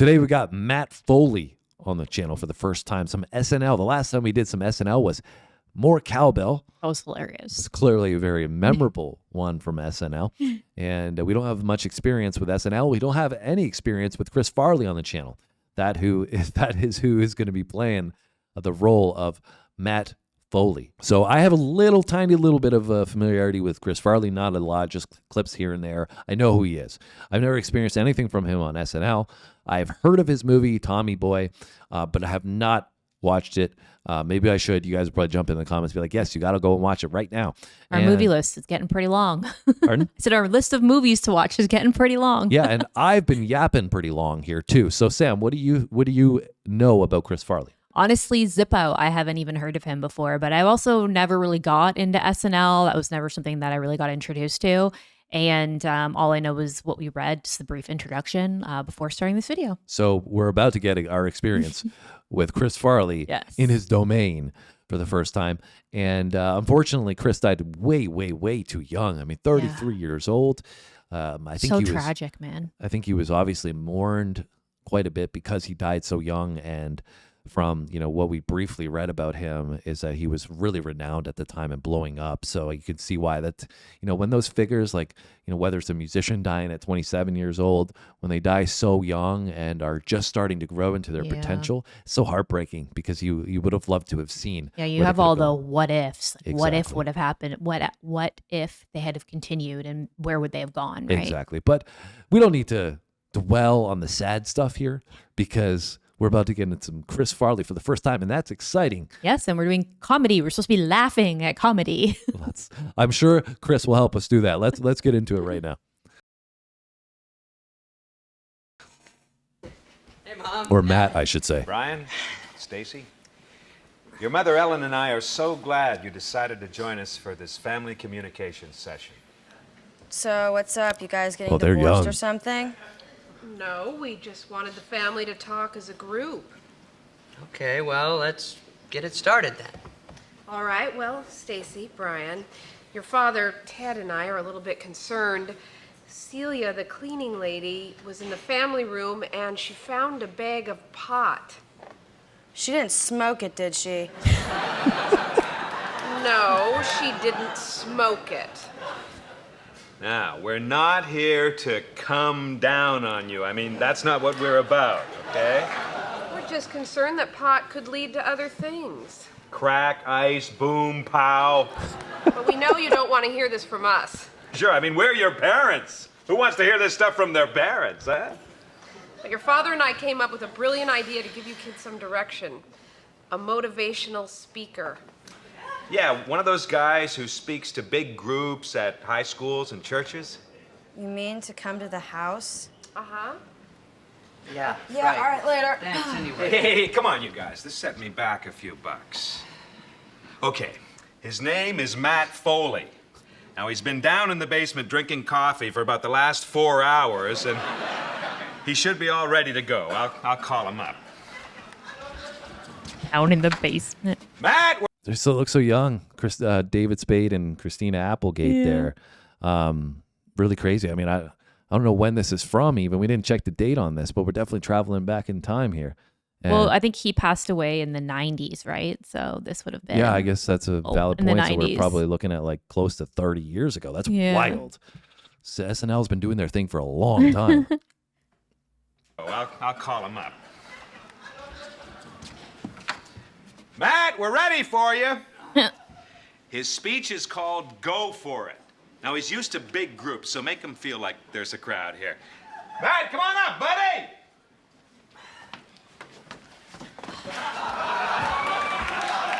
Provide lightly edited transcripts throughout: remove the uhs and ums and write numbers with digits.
Today we got Matt Foley on the channel for the first time. Some SNL. The last time we did some SNL was More Cowbell. That was hilarious. It's clearly a very memorable one from SNL. And we don't have much experience with SNL. We don't have any experience with Chris Farley on the channel. That is who is going to be playing the role of Matt Foley. So I have a tiny little bit of familiarity with Chris Farley, not a lot, just clips here and there. I know who he is. I've never experienced anything from him on SNL. I've heard of his movie, Tommy Boy, but I have not watched it. Maybe I should. You guys will probably jump in the comments and be like, yes, you got to go and watch it right now. Our movie list is getting pretty long. Pardon? I said our list of movies to watch is getting pretty long. Yeah, and I've been yapping pretty long here too. So Sam, what do you know about Chris Farley? Honestly, Zippo, I haven't even heard of him before, but I also never really got into SNL. That was never something that I really got introduced to. And all I know is what we read, just the brief introduction before starting this video. So we're about to get our experience with Chris Farley in his domain for the first time. And unfortunately, Chris died way, way, way too young. I mean, 33 years old. I think so tragic, man. I think he was obviously mourned quite a bit because he died so young. And from, what we briefly read about him is that he was really renowned at the time and blowing up. So you can see why that, when those figures like, whether it's a musician dying at 27 years old, when they die so young and are just starting to grow into their potential, it's so heartbreaking because you would have loved to have seen. Yeah, you have all the what ifs. Exactly. What if would have happened? What if they had have continued and where would they have gone? Right? Exactly. But we don't need to dwell on the sad stuff here because we're about to get into some Chris Farley for the first time, and that's exciting. Yes, and we're doing comedy. We're supposed to be laughing at comedy. I'm sure Chris will help us do that. Let's get into it right now. Hey, Mom. Or Matt, I should say. Brian, Stacy, your mother Ellen and I are so glad you decided to join us for this family communications session. So what's up? You guys getting they're divorced young. or something? No, we just wanted the family to talk as a group. Okay, well, let's get it started then. All right, well, Stacy, Brian, your father, Ted, and I are a little bit concerned. Celia, the cleaning lady, was in the family room and she found a bag of pot. She didn't smoke it, did she? No, she didn't smoke it. Now, we're not here to come down on you. I mean, that's not what we're about, okay? We're just concerned that pot could lead to other things. Crack, ice, boom, pow. But we know you don't want to hear this from us. Sure, I mean, we're your parents. Who wants to hear this stuff from their parents, huh? But your father and I came up with a brilliant idea to give you kids some direction. A motivational speaker. Yeah, one of those guys who speaks to big groups at high schools and churches. You mean to come to the house? Uh-huh. Yeah, Yeah, all right, later. Thanks, anyway. Hey, come on, you guys. This set me back a few bucks. Okay, his name is Matt Foley. Now, he's been down in the basement drinking coffee for about the last 4 hours, and he should be all ready to go. I'll call him up. Down in the basement. Matt! They still look so young. David Spade and Christina Applegate there. Really crazy. I mean, I don't know when this is from even. We didn't check the date on this, but we're definitely traveling back in time here. And Well, I think he passed away in the 90s, right? So this would have been. yeah, I guess that's a valid in the point. So we're 90s. probably looking at like close to 30 years ago. That's wild. So SNL's been doing their thing for a long time. I'll call him up. Matt, we're ready for you. His speech is called Go For It. Now, he's used to big groups, so make him feel like there's a crowd here. Matt, come on up, buddy!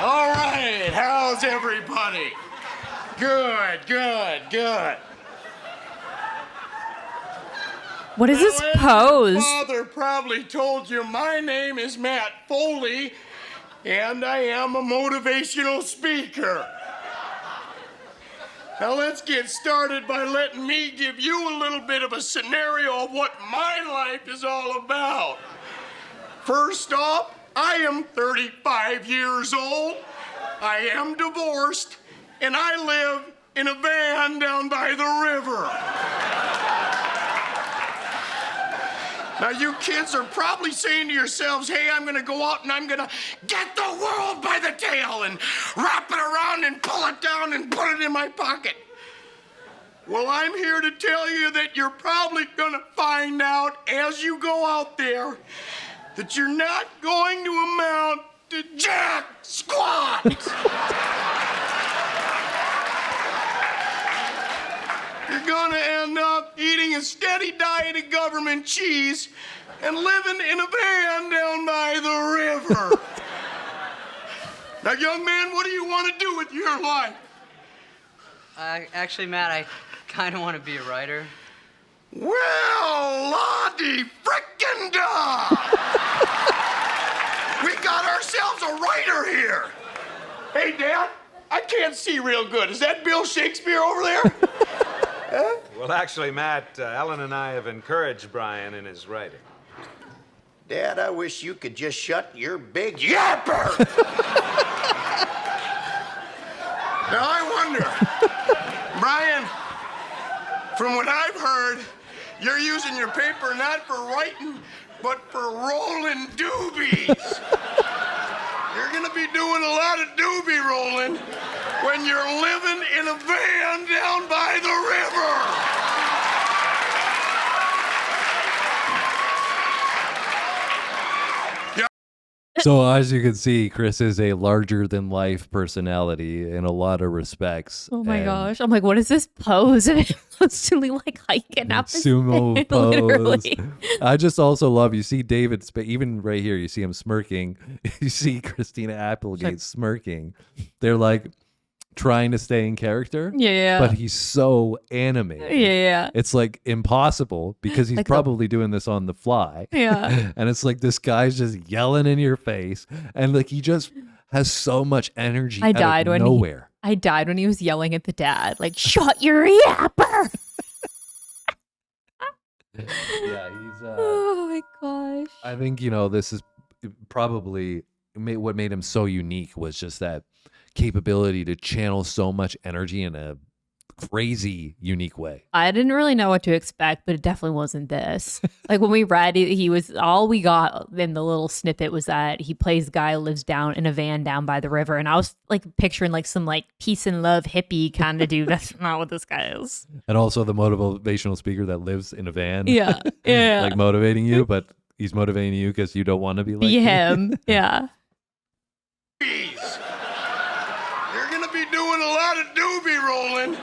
All right, how's everybody? Good, good, good. What is this Now, as pose? your father probably told you, my name is Matt Foley, and I am a motivational speaker. Now let's get started by letting me give you a little bit of a scenario of what my life is all about. First off, I am 35 years old, I am divorced, and I live in a van down by the river. Now, you kids are probably saying to yourselves, hey, I'm going to go out and I'm going to get the world by the tail and wrap it around and pull it down and put it in my pocket. Well, I'm here to tell you that you're probably going to find out as you go out there that you're not going to amount to jack squat. You're gonna end up eating a steady diet of government cheese and living in a van down by the river. Now, young man, what do you want to do with your life? Actually, Matt, I kind of want to be a writer. Well, la-di frickin' da! We got ourselves a writer here. Hey, Dad, I can't see real good. Is that Bill Shakespeare over there? Huh? Well, actually, Matt, Ellen and I have encouraged Brian in his writing. Dad, I wish you could just shut your big yapper. Now, I wonder, Brian, from what I've heard, you're using your paper not for writing, but for rolling doobies. You're gonna be doing a lot of doobie rolling when you're living in a van down by the river. So as you can see, Chris is a larger than life personality in a lot of respects. Oh my and gosh. I'm like, what is this pose? And it looks to me like hiking up sumo pose. Literally. I just also love, you see David, even right here, you see him smirking. You see Christina Applegate smirking. They're like trying to stay in character. Yeah. But he's so animated. Yeah. It's like impossible because he's Like probably doing this on the fly. Yeah. And it's like this guy's just yelling in your face. And like he just has so much energy I died out of when nowhere. I died when he was yelling at the dad, like, shut your yapper. Yeah, he's Oh my gosh. I think, this is probably what made him so unique was just that capability to channel so much energy in a crazy, unique way. I didn't really know what to expect, but it definitely wasn't this. Like when we read it, he was all we got in the little snippet was that he plays a guy who lives down in a van down by the river. And I was like picturing like some like peace and love hippie kind of dude. That's not what this guy is. And also the motivational speaker that lives in a van. Yeah. Yeah. Like motivating you, but he's motivating you because you don't want to be like Be him. Yeah. You're gonna be doing a lot of doobie rolling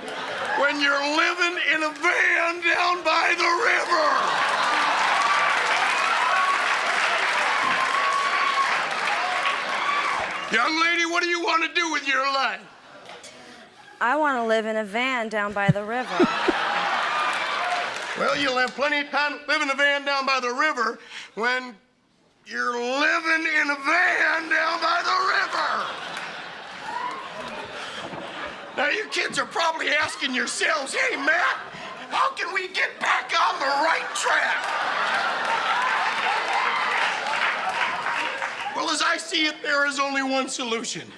when you're living in a van down by the river. Young lady, what do you want to do with your life? I want to live in a van down by the river. Well, you'll have plenty of time to live in a van down by the river when you're living in a van down by the river. Now, you kids are probably asking yourselves, hey, Matt, how can we get back on the right track? Well, as I see it, there is only one solution.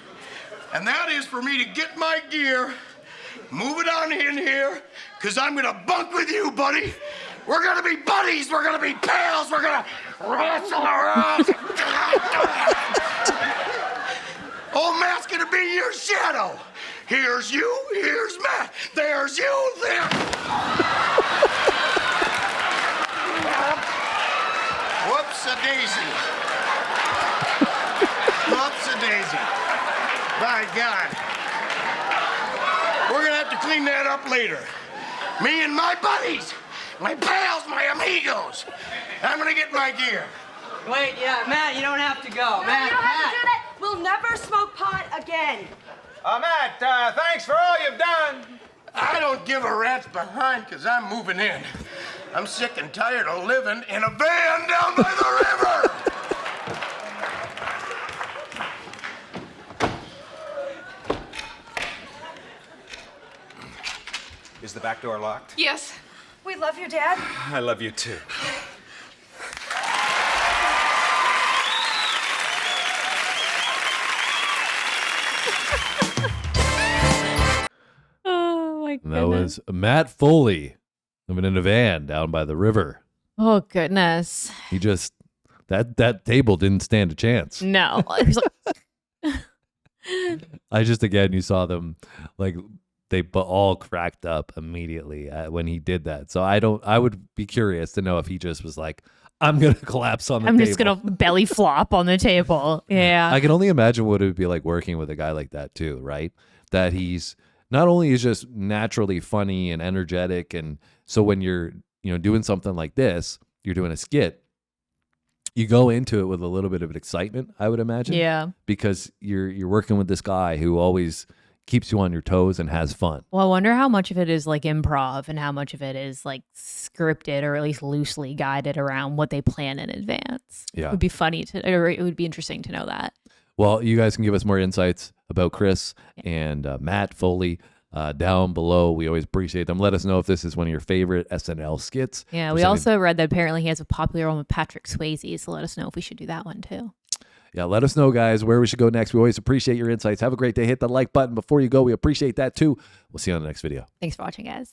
And that is for me to get my gear, move it on in here, because I'm going to bunk with you, buddy. We're going to be buddies. We're going to be pals. We're going to wrestle around. Old Matt's going to be your shadow. Here's you, here's Matt. There's you, there. Whoops-a-daisy. Whoops-a-daisy. By God. We're gonna have to clean that up later. Me and my buddies, my pals, my amigos. I'm gonna get my gear. Wait, yeah, Matt, you don't have to go. No, Matt, you don't have Matt. to do that. We'll never smoke pot again. Matt, thanks for all you've done. I don't give a rat's behind because I'm moving in. I'm sick and tired of living in a van down by the river. Is the back door locked? Yes. We love you, Dad. I love you too. Oh my And goodness. that was Matt Foley living in a van down by the river. Oh goodness. He just that table didn't stand a chance. No. He's like, I just again, you saw them like they all cracked up immediately when he did that. So I would be curious to know if he just was like, I'm gonna collapse on the I'm table. just gonna belly flop on the table. Yeah. I can only imagine what it would be like working with a guy like that too, right? That he's not only is just naturally funny and energetic, and so when you're doing something like this, you're doing a skit, you go into it with a little bit of an excitement, I would imagine. Yeah. Because you're working with this guy who always keeps you on your toes and has fun. Well, I wonder how much of it is like improv and how much of it is like scripted or at least loosely guided around what they plan in advance. Yeah. It would be funny or it would be interesting to know that. Well, you guys can give us more insights about Chris and Matt Foley down below. We always appreciate them. Let us know if this is one of your favorite SNL skits. Yeah, we also read that apparently he has a popular one with Patrick Swayze, so let us know if we should do that one too. Yeah, let us know, guys, where we should go next. We always appreciate your insights. Have a great day. Hit the like button before you go. We appreciate that too. We'll see you on the next video. Thanks for watching, guys.